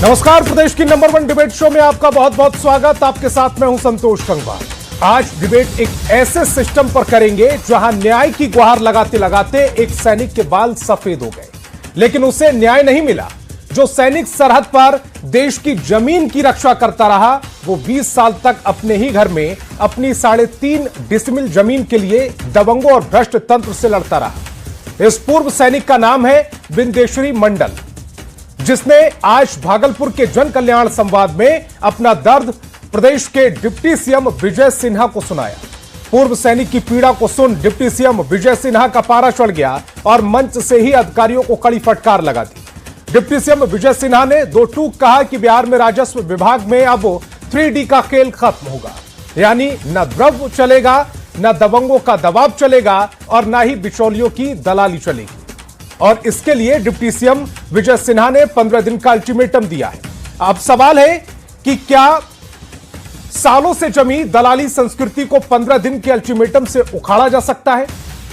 नमस्कार, प्रदेश की number 1 debate show में आपका बहुत बहुत स्वागत। आपके साथ मैं हूं संतोष गंगवार। आज डिबेट एक ऐसे सिस्टम पर करेंगे जहां न्याय की गुहार लगाते लगाते एक सैनिक के बाल सफेद हो गए, लेकिन उसे न्याय नहीं मिला। जो सैनिक सरहद पर देश की जमीन की रक्षा करता रहा, वो 20 साल तक अपने ही घर में अपनी 3.5 डिसमिल जमीन के लिए दबंगों और भ्रष्ट तंत्र से लड़ता रहा। इस पूर्व सैनिक का नाम है बिंदेश्वरी मंडल, जिसने आज भागलपुर के जन कल्याण संवाद में अपना दर्द प्रदेश के डिप्टी सीएम विजय सिन्हा को सुनाया। पूर्व सैनिक की पीड़ा को सुन डिप्टी सीएम विजय सिन्हा का पारा चढ़ गया और मंच से ही अधिकारियों को कड़ी फटकार लगा दी। डिप्टी सीएम विजय सिन्हा ने दो टूक कहा कि बिहार में राजस्व विभाग में अब 3D का खेल खत्म होगा, यानी न द्रव्य चलेगा, न दबंगों का दबाव चलेगा और न ही बिचौलियों की दलाली चलेगी। और इसके लिए डिप्टी सीएम विजय सिन्हा ने 15 दिन का अल्टीमेटम दिया है। अब सवाल है कि क्या सालों से जमी दलाली संस्कृति को 15 दिन के अल्टीमेटम से उखाड़ा जा सकता है?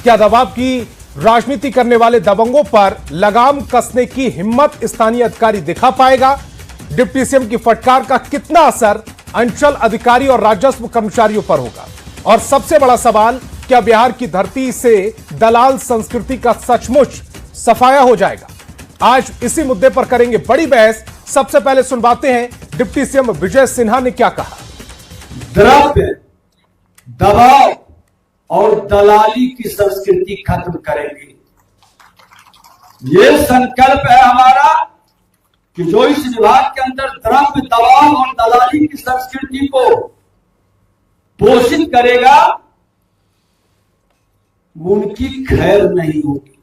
क्या दबाव की राजनीति करने वाले दबंगों पर लगाम कसने की हिम्मत स्थानीय अधिकारी दिखा पाएगा? डिप्टी सीएम की फटकार का कितना असर अंचल अधिकारी और राजस्व कर्मचारियों पर होगा? और सबसे बड़ा सवाल, क्या बिहार की धरती से दलाल संस्कृति का सचमुच सफाया हो जाएगा? आज इसी मुद्दे पर करेंगे बड़ी बहस। सबसे पहले सुनवाते हैं डिप्टी सीएम विजय सिन्हा ने क्या कहा। द्रव्य, दबाव और दलाली की संस्कृति खत्म करेंगे, ये संकल्प है हमारा कि जो इस विभाग के अंदर द्रव्य, दबाव और दलाली की संस्कृति को पोषित करेगा, उनकी खैर नहीं होगी।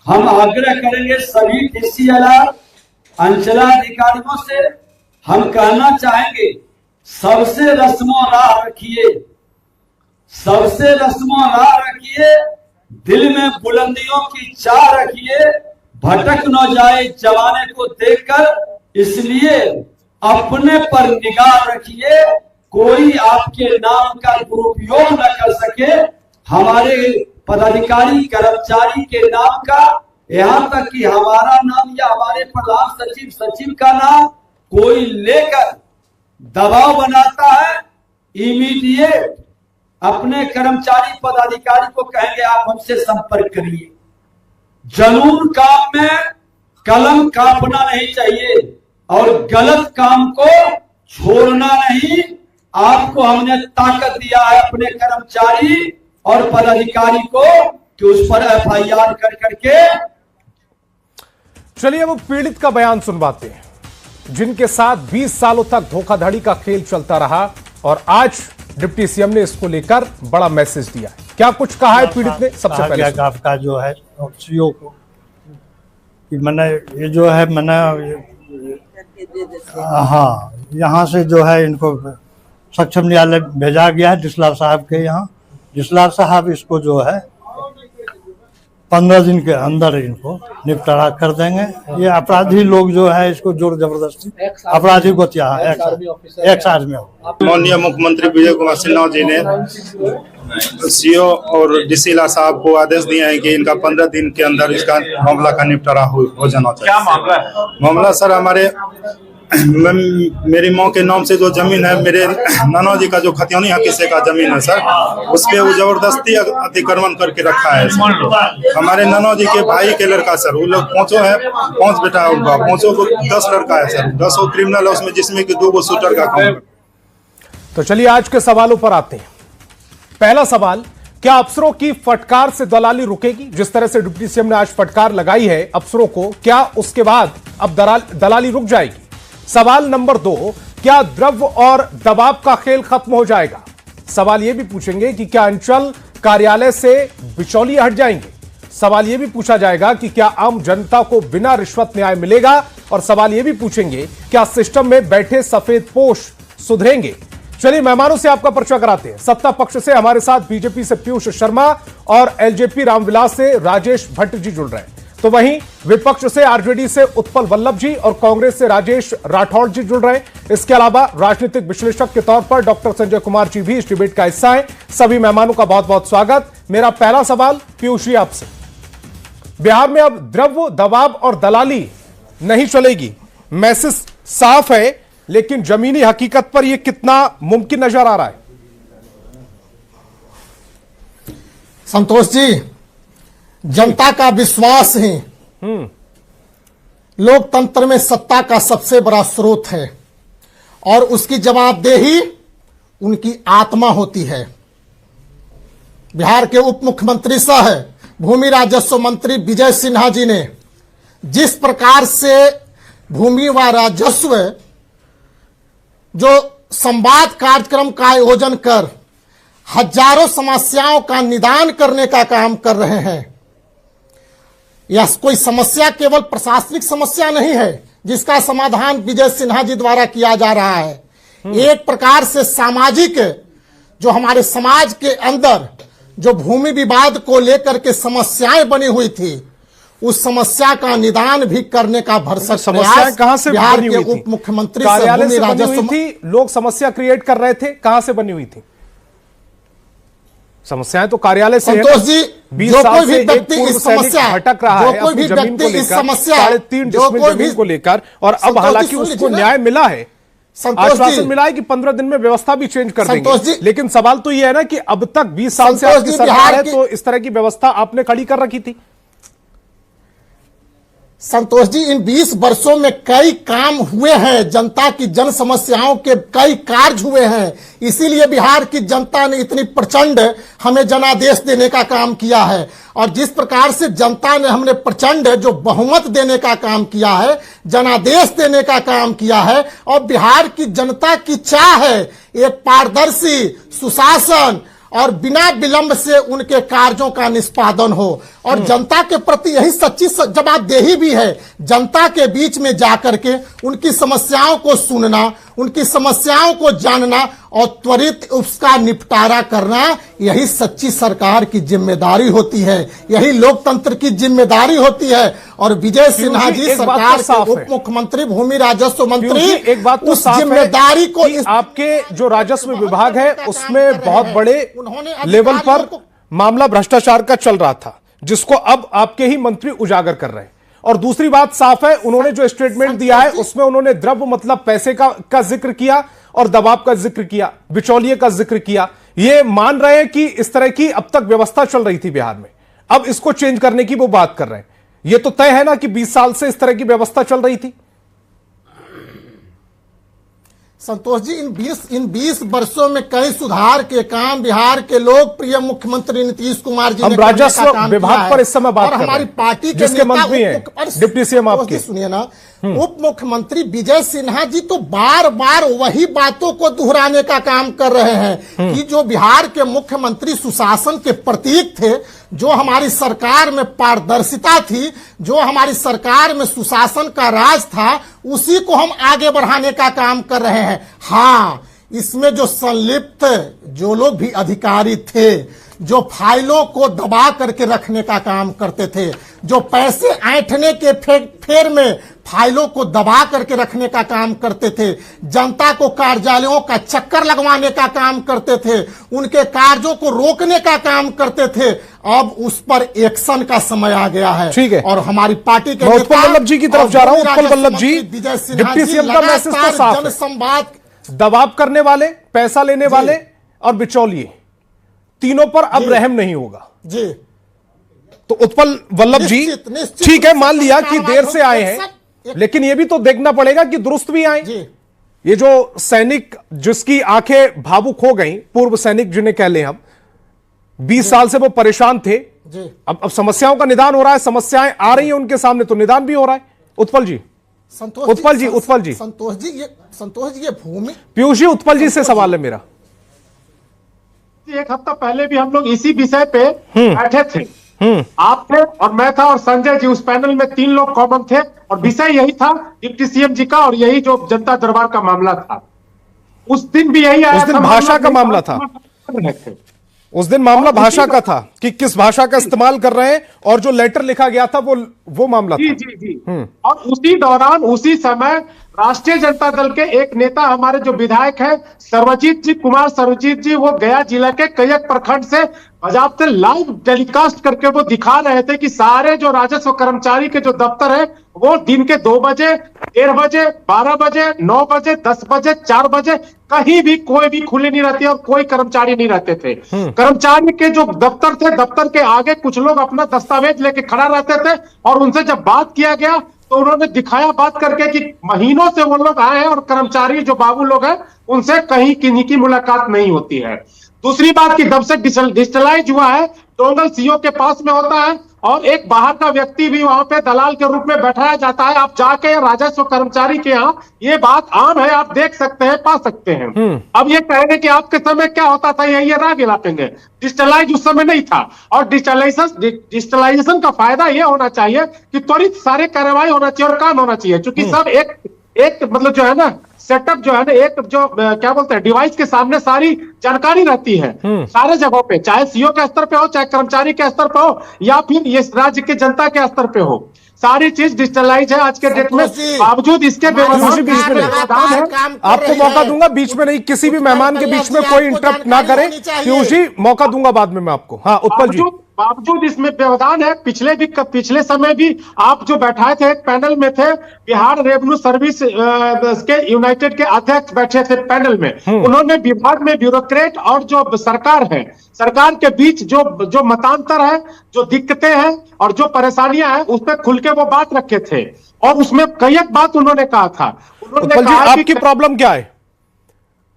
हम आग्रह करेंगे सभी डीसीएलआर, अंचलाधिकारियों से, हम कहना चाहेंगे सबसे रस्मों राह रखिए, सबसे रस्मों राह रखिए, दिल में बुलंदियों की चाह रखिए, भटक न जाए जमाने को देखकर, इसलिए अपने पर निगाह रखिए, कोई आपके नाम का दुरुपयोग न कर सके। हमारे पदाधिकारी कर्मचारी के नाम का, यहाँ तक कि हमारा नाम या हमारे प्रधान सचिव, सचिव का नाम कोई लेकर दबाव बनाता है, इमीडिएट अपने कर्मचारी पदाधिकारी को कहेंगे आप हमसे संपर्क करिए। जनून काम में कलम कांपना नहीं चाहिए और गलत काम को छोड़ना नहीं। आपको हमने ताकत दिया है अपने कर्मचारी और पदाधिकारी को कि उस पर एफआईआर कर करके। चलिए वो पीड़ित का बयान सुनवाते हैं, जिनके साथ 20 सालों तक धोखाधड़ी का खेल चलता रहा और आज डिप्टी सीएम ने इसको लेकर बड़ा मैसेज दिया है। क्या कुछ कहा है पीड़ित ने? सबसे पहले आपका जो है सीओ को कि मैंने ये जो है मैंने हाँ यहाँ से जो है इनको सक्षम न्यायालय भेजा गया है डिसलार साहब के यहाँ। डिसलार साहब इसको जो है 15 दिन के अंदर इनको निपटारा कर देंगे। ये अपराधी लोग जो है इसको जोर जबरदस्ती अपराधी को एक्स आर्मी। माननीय मुख्यमंत्री विजय कुमार सिन्हा जी ने सीओ और डीसीएलआर साहब को आदेश दिए हैं कि इनका 15 दिन के अंदर इसका मामला का निपटारा हो जाना चाहिए। क्या मामला है? मामला सर, हमारे मेरी माँ के नाम से जो जमीन है, मेरे नाना जी का जो खतियानी हकीसे का जमीन है सर, उस पे वो जबरदस्ती अतिक्रमण करके रखा है सर। हमारे नाना जी के भाई के लड़का सर, वो लोग 5 बेटा है उनका, 5 को 10 लड़का है सर, 10 क्रिमिनल है उसमें, जिसमें कि 2 शूटर का काम है। तो चलिए आज के सवालों पर आते हैं। पहला सवाल, क्या अफसरों की फटकार से दलाली रुकेगी? जिस तरह से डिप्टी सीएम ने आज फटकार लगाई है अफसरों को, क्या उसके बाद अब दलाली रुक जाएगी? सवाल नंबर 2, क्या द्रव्य और दबाव का खेल खत्म हो जाएगा? सवाल यह भी पूछेंगे कि क्या अंचल कार्यालय से बिचौलिए हट जाएंगे? सवाल यह भी पूछा जाएगा कि क्या आम जनता को बिना रिश्वत न्याय मिलेगा? और सवाल यह भी पूछेंगे, क्या सिस्टम में बैठे सफेदपोश सुधरेंगे? चलिए मेहमानों से आपका परिचय कराते हैं। सत्ता पक्ष से हमारे साथ बीजेपी से पीयूष शर्मा और एलजेपी रामविलास से राजेश भट्ट जी जुड़ रहे हैं। तो वहीं विपक्ष से आरजेडी से उत्पल वल्लभ जी और कांग्रेस से राजेश राठौड़ जी जुड़ रहे हैं। इसके अलावा राजनीतिक विश्लेषक के तौर पर डॉक्टर संजय कुमार जी भी इस डिबेट का हिस्सा हैं। सभी मेहमानों का बहुत बहुत स्वागत। मेरा पहला सवाल पीयूष जी आपसे, बिहार में अब द्रव्य, दबाव और दलाली नहीं चलेगी। मैसेज साफ है, लेकिन जमीनी हकीकत पर यह कितना मुमकिन नजर आ रहा है? संतोष जी, जनता का विश्वास ही लोकतंत्र में सत्ता का सबसे बड़ा स्रोत है और उसकी जवाबदेही उनकी आत्मा होती है। बिहार के उप मुख्यमंत्री सह भूमि राजस्व मंत्री विजय सिन्हा जी ने जिस प्रकार से भूमि व राजस्व जो संवाद कार्यक्रम का आयोजन कर हजारों समस्याओं का निदान करने का काम कर रहे हैं। यह कोई समस्या केवल प्रशासनिक समस्या नहीं है जिसका समाधान विजय सिन्हा जी द्वारा किया जा रहा है। एक प्रकार से सामाजिक, जो हमारे समाज के अंदर जो भूमि विवाद को लेकर के समस्याएं बनी हुई थी, उस समस्या का निदान भी करने का भरसक समस्याएं कहां से बिहार बनी के हुई थी? उप मुख्यमंत्री कार्यालय से बनी हुई थी, लोग समस्या क्रिएट कर रहे थे। कहां से बनी हुई थी समस्याएं? तो कार्यालय से। संतोष जी, 20 जो साल कोई से भी एक व्यक्ति पूर्व इस समस्या, सैनिक भटक रहा है जो कोई अपनी भी जमीन को व्यक्ति इस लेकर, समस्या, 3.5 जो डिसमिल कोई जमीन भी को लेकर, और अब संतोष हालांकि जी, सुन उसको लीजिए न्याय मिला है, संतोष आश्वासन जी, मिला है कि 15 दिन में व्यवस्था भी चेंज कर देंगे। संतोष जी, लेकिन सवाल तो यह है ना कि अब तक 20 साल से संतोष आपकी जी, सरकार बिहार है, की- तो इस तरह की व्यवस्था आपने खड़ी कर रखी थी। संतोष जी, इन 20 वर्षों में कई काम हुए हैं, जनता की जन समस्याओं के कई कार्य हुए हैं। इसीलिए बिहार की जनता ने इतनी प्रचंड हमें जनादेश देने का काम किया है। और जिस प्रकार से जनता ने हमने प्रचंड जो बहुमत देने का काम किया है, जनादेश देने का काम किया है, और बिहार की जनता की चाह है एक पारदर्शी सुशासन और बिना विलंब से उनके कार्यों का निष्पादन हो। और जनता के प्रति यही सच्ची जवाबदेही भी है, जनता के बीच में जाकर के उनकी समस्याओं को सुनना, उनकी समस्याओं को जानना और त्वरित उसका निपटारा करना, यही सच्ची सरकार की जिम्मेदारी होती है, यही लोकतंत्र की जिम्मेदारी होती है। और विजय सिन्हा जी एक बात तो सरकार साफ के है। उप मुख्यमंत्री, भूमि राजस्व मंत्री, एक बात तो उस साफ है जिम्मेदारी को कि आपके जो राजस्व विभाग है उसमें बहुत बड़े लेवल पर मामला भ्रष्टाचार का चल रहा था, जिसको अब आपके ही मंत्री उजागर कर रहे हैं। और दूसरी बात साफ है, उन्होंने जो स्टेटमेंट दिया है उसमें उन्होंने द्रव्य मतलब पैसे का जिक्र किया और दबाव का जिक्र किया, बिचौलिए का जिक्र किया। ये मान रहे हैं कि इस तरह की अब तक व्यवस्था चल रही थी बिहार में, अब इसको चेंज करने की वो बात कर रहे हैं। ये तो तय है ना कि 20 साल से इस तरह की व्यवस्था चल रही थी। संतोष जी, इन 20 वर्षों में कई सुधार के काम बिहार के लोकप्रिय मुख्यमंत्री नीतीश कुमार जी ने हम राजस्व विभाग पर इस समय बात कर रहे हैं, हमारी पार्टी के जिसके मंत्री हैं डिप्टी सीएम आपके। सुनिए ना, उप मुख्यमंत्री विजय सिन्हा जी तो बार बार वही बातों को दोहराने का काम कर रहे हैं कि जो बिहार के मुख्यमंत्री सुशासन के प्रतीक थे, जो हमारी सरकार में पारदर्शिता थी, जो हमारी सरकार में सुशासन का राज था, उसी को हम आगे बढ़ाने का काम कर रहे हैं। हाँ, इसमें जो संलिप्त जो लोग भी अधिकारी थे, जो फाइलों को दबा करके रखने का काम करते थे, जो पैसे ऐंठने के फेर में फाइलों को दबा करके रखने का काम करते थे, जनता को कार्यालयों का चक्कर लगवाने का काम करते थे, उनके कार्यों को रोकने का काम करते थे, अब उस पर एक्शन का समय आ गया है। ठीक है, और हमारी पार्टी के उत्पल वल्लभ जी की तरफ जा रहा हूं। उत्पल वल्लभ जी, विजय सिन्हा डिप्टी जी सीएम का मैसेज तो साफ है, जनसंवाद दबाव करने वाले, पैसा लेने वाले और बिचौलिए, तीनों पर अब रहम नहीं होगा। जी, तो उत्पल वल्लभ जी, निश्चित ठीक है, मान लिया कि देर से आए एक हैं, लेकिन यह भी तो देखना पड़ेगा कि दुरुस्त भी आए। जी, ये जो सैनिक जिसकी आंखें भावुक हो गई, पूर्व सैनिक जिन्हें कह लें हम, 20 साल से वो परेशान थे, जी, अब समस्याओं का निदान हो रहा है, समस्याएं आ रही हैं उनके सामने, तो निदान भी हो रहा है। उत्पल जी, उत्पल जी, संतोष जी, ये भूमि, पीयूष जी, उत्पल जी से सवाल है मेरा। एक हफ्ता पहले भी हम लोग इसी विषय पे बैठे थे, आप थे और मैं था और संजय जी, उस पैनल में 3 लोग कॉमन थे और विषय यही था डिप्टी सीएम जी का, और यही जो जनता दरबार का मामला था। उस दिन भी यही आया, उस दिन भाषा का मामला था, उस दिन मामला भाषा का था कि किस भाषा का इस्तेमाल कर रहे हैं, और जो लेटर लिखा गया था वो मामला जी था। जी जी। और उसी दौरान उसी समय राष्ट्रीय जनता दल के एक नेता, हमारे जो विधायक हैं सर्वजीत जी, कुमार सर्वजीत जी, वो गया जिला के कई एक प्रखंड से बाजाबते लाइव टेलीकास्ट करके वो दिखा रहे थे कि सारे जो राजस्व कर्मचारी के जो दफ्तर है वो दिन के 2 बजे, 1:30 बजे, 12 बजे, 9 बजे, 10 बजे, 4 बजे कहीं भी कोई भी खुले नहीं रहते और कोई कर्मचारी नहीं रहते थे। कर्मचारी के जो दफ्तर थे, दफ्तर के आगे कुछ लोग अपना दस्तावेज लेके खड़ा रहते थे और उनसे जब बात किया गया तो उन्होंने दिखाया बात करके कि महीनों से वो लोग आए हैं और कर्मचारी जो बाबू लोग हैं उनसे कहीं किन्हीं की मुलाकात नहीं होती है। दूसरी बात की जब से डिजिटलाइज हुआ है, डोंगल सीओ के पास में होता है और एक बाहर का व्यक्ति भी वहां पे दलाल के रूप में बैठाया जाता है। आप जाके राजस्व कर्मचारी के यहाँ ये बात आम है, आप देख सकते हैं, पा सकते हैं। अब ये कहेंगे कि आपके समय क्या होता था, ये राग गिलापेंगे। डिजिटलाइज उस समय नहीं था और डिजिटलाइजेशन का फायदा ये होना चाहिए कि त्वरित सारे कार्रवाई होना चाहिए और काम होना चाहिए, क्योंकि सब एक मतलब जो है ना सेटअप जो है ना, एक जो क्या बोलते हैं डिवाइस के सामने सारी जानकारी रहती है सारे जगहों पे, चाहे सीओ के स्तर पे हो, चाहे कर्मचारी के स्तर पे हो या फिर ये राज्य के जनता के स्तर पे हो, सारी चीज डिजिटलाइज है आज के डेट में। बावजूद इसके आपको मौका दूंगा, बीच में नहीं, किसी भी मेहमान के बीच में कोई इंटरप्ट ना करे। पीयूष जी मौका दूंगा बाद में मैं आपको। हाँ उत्पल जी, बावजूद इसमें व्यवधान है। पिछले समय भी आप जो बैठाए थे, एक पैनल में थे, बिहार रेवेन्यू सर्विस के यूनाइटेड के अध्यक्ष बैठे थे पैनल में। उन्होंने विभाग में ब्यूरोक्रेट और जो सरकार के बीच जो मतांतर है, जो दिक्कतें हैं और जो परेशानियां हैं, उस पर खुल के वो बात रखे थे और उसमें कई एक बात उन्होंने कहा था। उत्पल जी आपकी प्रॉब्लम क्या है?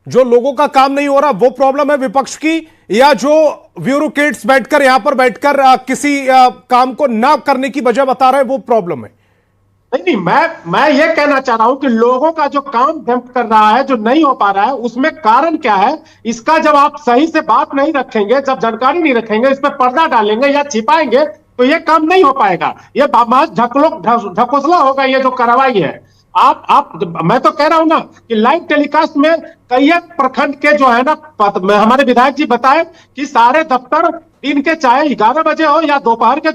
जो लोगों का काम नहीं हो रहा वो प्रॉब्लम है विपक्ष की, या जो ब्यूरोक्रेट्स बैठकर यहां पर बैठकर किसी काम को ना करने की वजह बता रहे हैं वो प्रॉब्लम है? नहीं, मैं ये कहना चाह रहा हूं कि लोगों का जो काम डंप कर रहा है, जो नहीं हो पा रहा है, उसमें कारण क्या है, इसका जब आप सही से बात नहीं रखेंगे, जब जानकारी नहीं रखेंगे, इस पर पर्दा डालेंगे या छिपाएंगे तो ये काम नहीं हो पाएगा। ये ढकोसला होगा ये जो कार्रवाई है। मैं तो कह रहा हूं ना कि लाइव टेलीकास्ट में कई प्रखंड के जो है ना, हमारे विधायक जी बताए कि सारे दफ्तर दिन के चाहे 11 बजे हो या दोपहर के